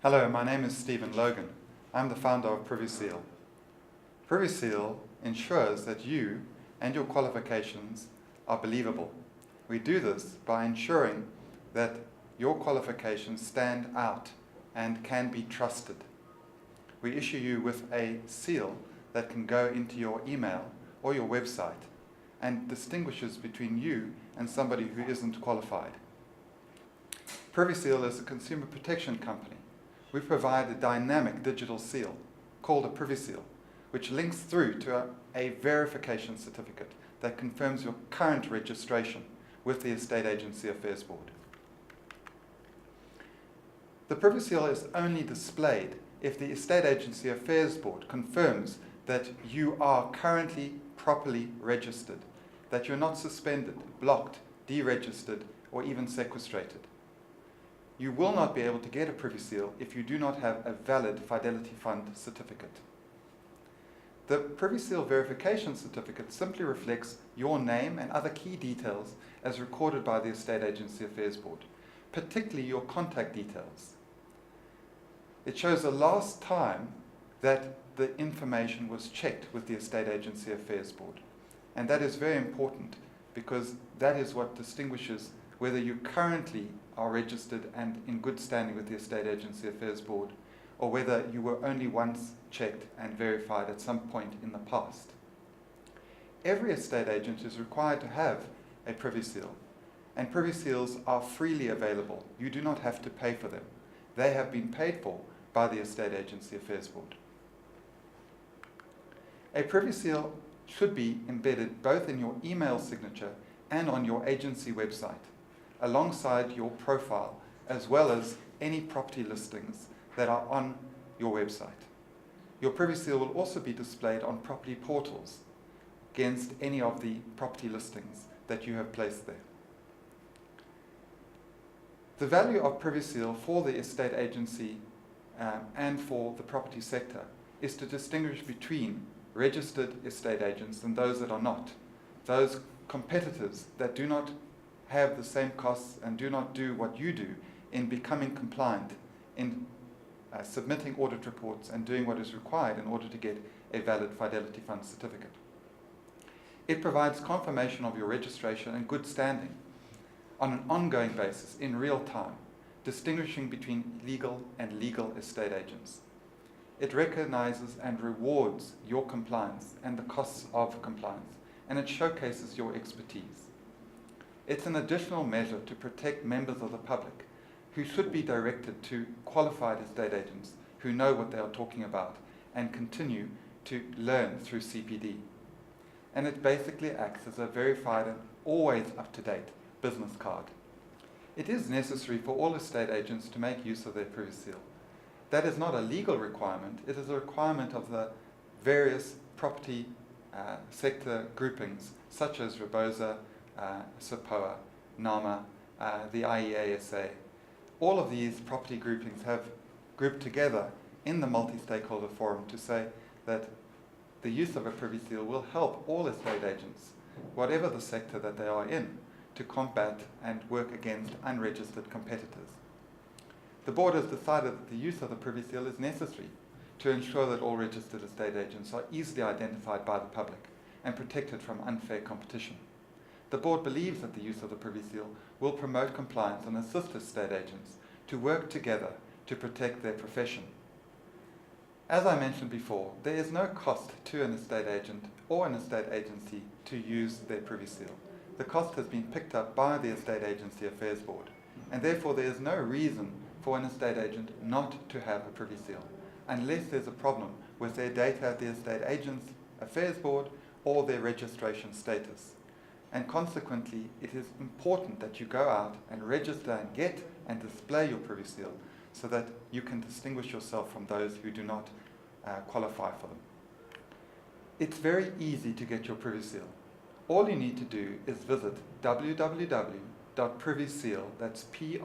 Hello, my name is Stephen Logan. I'm the founder of Privy Seal. Privy Seal ensures that you and your qualifications are believable. We do this by ensuring that your qualifications stand out and can be trusted. We issue you with a seal that can go into your email or your website and distinguishes between you and somebody who isn't qualified. Privy Seal is a consumer protection company. We provide a dynamic digital seal called a Privy Seal, which links through to a verification certificate that confirms your current registration with the Estate Agency Affairs Board. The Privy Seal is only displayed if the Estate Agency Affairs Board confirms that you are currently properly registered, that you're not suspended, blocked, deregistered, or even sequestrated. You will not be able to get a Privy Seal if you do not have a valid Fidelity Fund certificate. The Privy Seal verification certificate simply reflects your name and other key details as recorded by the Estate Agency Affairs Board, particularly your contact details. It shows the last time that the information was checked with the Estate Agency Affairs Board. And that is very important because that is what distinguishes whether you currently are registered and in good standing with the Estate Agency Affairs Board, or whether you were only once checked and verified at some point in the past. Every estate agent is required to have a Privy Seal, and Privy Seals are freely available. You do not have to pay for them. They have been paid for by the Estate Agency Affairs Board. A Privy Seal should be embedded both in your email signature and on your agency website, alongside your profile, as well as any property listings that are on your website. Your Privy Seal will also be displayed on property portals against any of the property listings that you have placed there. The value of Privy Seal for the estate agency and for the property sector is to distinguish between registered estate agents and those that are not, those competitors that do not have the same costs and do not do what you do in becoming compliant, in submitting audit reports and doing what is required in order to get a valid Fidelity Fund certificate. It provides confirmation of your registration and good standing on an ongoing basis in real time, distinguishing between legal and legal estate agents. It recognizes and rewards your compliance and the costs of compliance, and it showcases your expertise. It's an additional measure to protect members of the public who should be directed to qualified estate agents who know what they are talking about and continue to learn through CPD. And it basically acts as a verified and always up-to-date business card. It is necessary for all estate agents to make use of their Privy Seal. That is not a legal requirement, it is a requirement of the various property sector groupings such as Rebosa, SAPOA, NAMA, the IEASA. All of these property groupings have grouped together in the multi-stakeholder forum to say that the use of a Privy Seal will help all estate agents, whatever the sector that they are in, to combat and work against unregistered competitors. The board has decided that the use of the Privy Seal is necessary to ensure that all registered estate agents are easily identified by the public and protected from unfair competition. The board believes that the use of the Privy Seal will promote compliance and assist estate agents to work together to protect their profession. As I mentioned before, there is no cost to an estate agent or an estate agency to use their Privy Seal. The cost has been picked up by the Estate Agency Affairs Board, and therefore there is no reason for an estate agent not to have a Privy Seal, unless there's a problem with their data at the Estate Agency Affairs Board or their registration status. And consequently, it is important that you go out and register and get and display your Privy Seal so that you can distinguish yourself from those who do not qualify for them. It's very easy to get your Privy Seal. All you need to do is visit www.privyseal, that's Privy,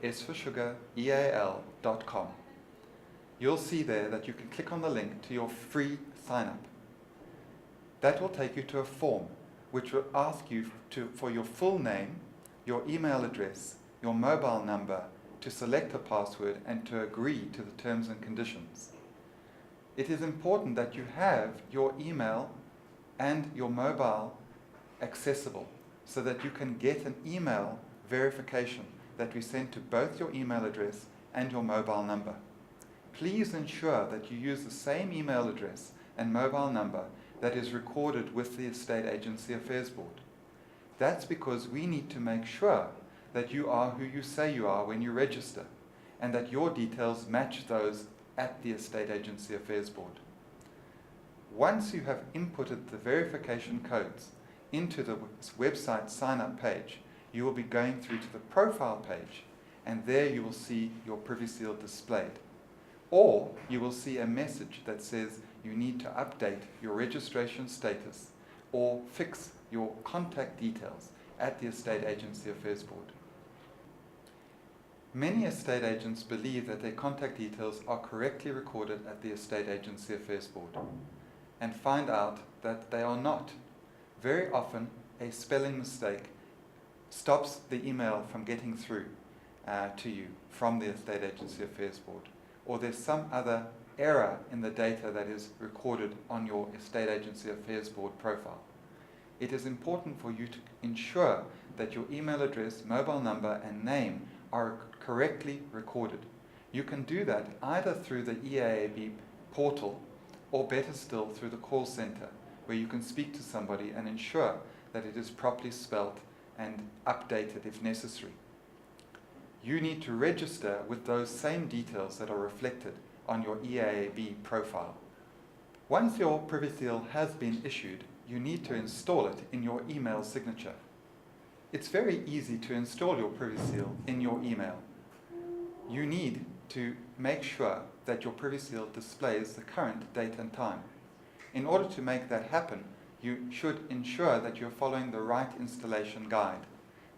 S for sugar, EAL.com. You'll see there that you can click on the link to your free sign-up. That will take you to a form which will ask you for your full name, your email address, your mobile number, to select a password and to agree to the terms and conditions. It is important that you have your email and your mobile accessible so that you can get an email verification that we send to both your email address and your mobile number. Please ensure that you use the same email address and mobile number that is recorded with the Estate Agency Affairs Board. That's because we need to make sure that you are who you say you are when you register, and that your details match those at the Estate Agency Affairs Board. Once you have inputted the verification codes into the website sign-up page, you will be going through to the profile page, and there you will see your Privy Seal displayed. Or you will see a message that says you need to update your registration status or fix your contact details at the Estate Agency Affairs Board. Many estate agents believe that their contact details are correctly recorded at the Estate Agency Affairs Board and find out that they are not. Very often, a spelling mistake stops the email from getting through to you from the Estate Agency Affairs Board, or there's some other error in the data that is recorded on your Estate Agency Affairs Board profile. It is important for you to ensure that your email address, mobile number, and name are correctly recorded. You can do that either through the EAAB portal or better still through the call center, where you can speak to somebody and ensure that it is properly spelt and updated if necessary. You need to register with those same details that are reflected on your EAAB profile. Once your Privy Seal has been issued, you need to install it in your email signature. It's very easy to install your Privy Seal in your email. You need to make sure that your Privy Seal displays the current date and time. In order to make that happen, you should ensure that you're following the right installation guide.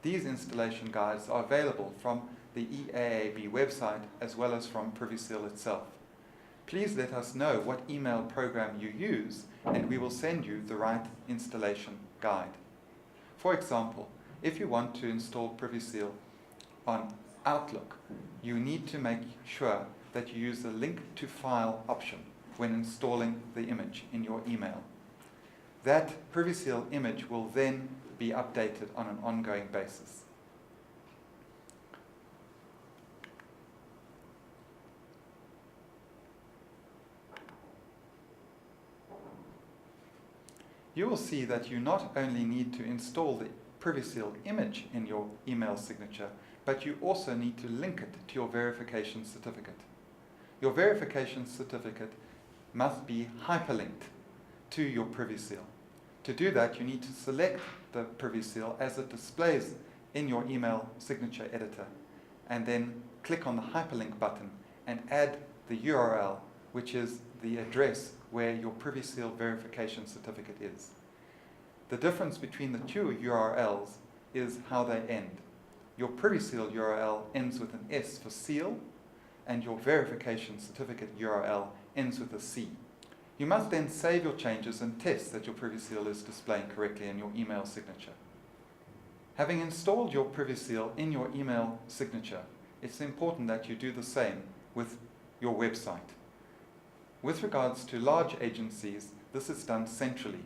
These installation guides are available from the EAAB website as well as from Privy Seal itself. Please let us know what email program you use and we will send you the right installation guide. For example, if you want to install Privy Seal on Outlook, you need to make sure that you use the link to file option when installing the image in your email. That Privy Seal image will then be updated on an ongoing basis. You will see that you not only need to install the Privy Seal image in your email signature, but you also need to link it to your verification certificate. Your verification certificate must be hyperlinked to your Privy Seal. To do that, you need to select the Privy Seal as it displays in your email signature editor, and then click on the hyperlink button and add the URL, which is the address where your Privy Seal verification certificate is. The difference between the two URLs is how they end. Your Privy Seal URL ends with an S for seal, and your verification certificate URL ends with a C. You must then save your changes and test that your Privy Seal is displaying correctly in your email signature. Having installed your Privy Seal in your email signature, it's important that you do the same with your website. With regards to large agencies, this is done centrally,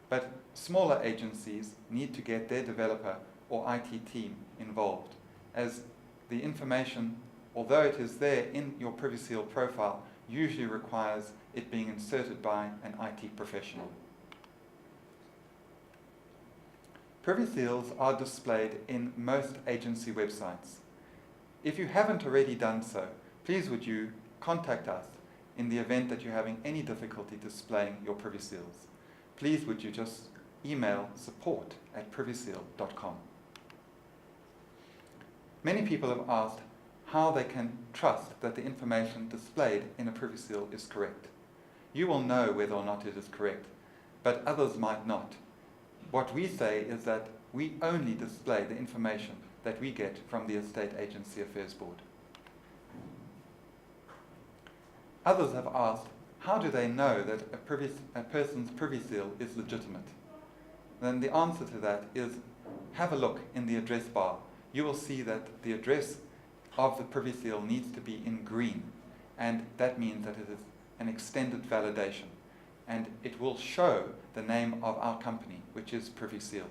but smaller agencies need to get their developer or IT team involved, as the information, although it is there in your Privy Seal profile, usually requires it being inserted by an IT professional. Privy Seals are displayed in most agency websites. If you haven't already done so, please would you contact us in the event that you're having any difficulty displaying your Privy Seals. Please would you just email support@privyseal.com. Many people have asked how they can trust that the information displayed in a Privy Seal is correct. You will know whether or not it is correct, but others might not. What we say is that we only display the information that we get from the Estate Agency Affairs Board. Others have asked, how do they know that a person's Privy Seal is legitimate? Then the answer to that is, have a look in the address bar. You will see that the address of the Privy Seal needs to be in green, and that means that it is an extended validation, and it will show the name of our company, which is Privy Seal.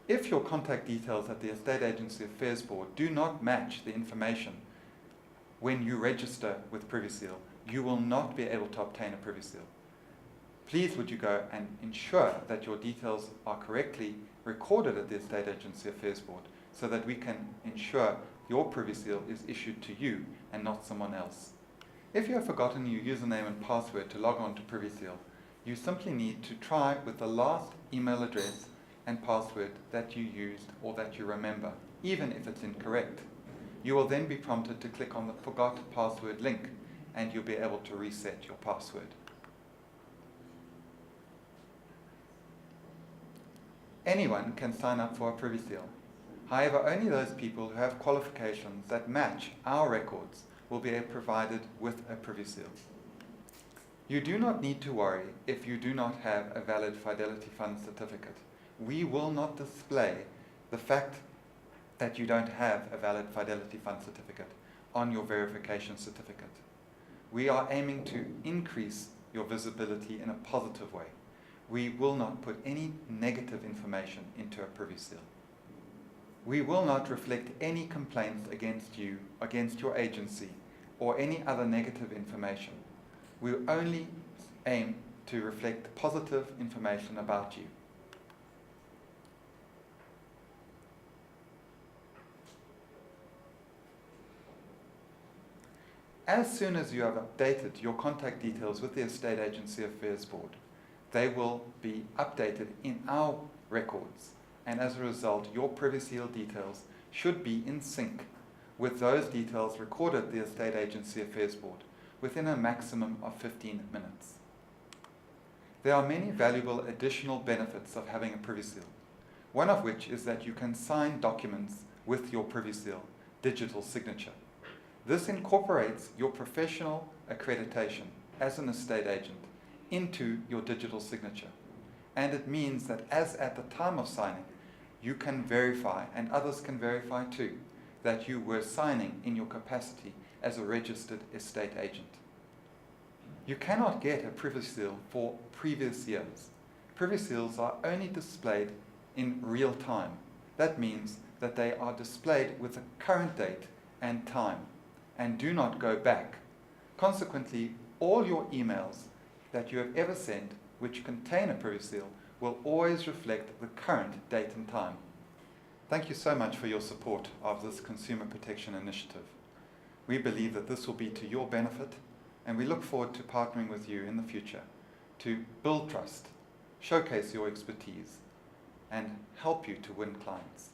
If your contact details at the Estate Agency Affairs Board do not match the information when you register with Privy Seal, you will not be able to obtain a Privy Seal. Please would you go and ensure that your details are correctly recorded at the Estate Agency Affairs Board so that we can ensure your Privy Seal is issued to you and not someone else. If you have forgotten your username and password to log on to Privy Seal, you simply need to try with the last email address and password that you used or that you remember, even if it's incorrect. You will then be prompted to click on the Forgot Password link, and you'll be able to reset your password. Anyone can sign up for a Privy Seal. However, only those people who have qualifications that match our records will be provided with a Privy Seal. You do not need to worry if you do not have a valid Fidelity Fund certificate. We will not display the fact that you don't have a valid Fidelity Fund certificate on your verification certificate. We are aiming to increase your visibility in a positive way. We will not put any negative information into a Privy Seal. We will not reflect any complaints against you, against your agency, or any other negative information. We only aim to reflect positive information about you. As soon as you have updated your contact details with the Estate Agency Affairs Board, they will be updated in our records, and as a result, your Privy Seal details should be in sync with those details recorded at the Estate Agency Affairs Board within a maximum of 15 minutes. There are many valuable additional benefits of having a Privy Seal, one of which is that you can sign documents with your Privy Seal digital signature. This incorporates your professional accreditation as an estate agent into your digital signature. And it means that as at the time of signing, you can verify, and others can verify too, that you were signing in your capacity as a registered estate agent. You cannot get a Privy Seal for previous years. Privy Seals are only displayed in real time. That means that they are displayed with the current date and time, and do not go back. Consequently, all your emails that you have ever sent which contain a Privy Seal will always reflect the current date and time. Thank you so much for your support of this consumer protection initiative. We believe that this will be to your benefit, and we look forward to partnering with you in the future to build trust, showcase your expertise, and help you to win clients.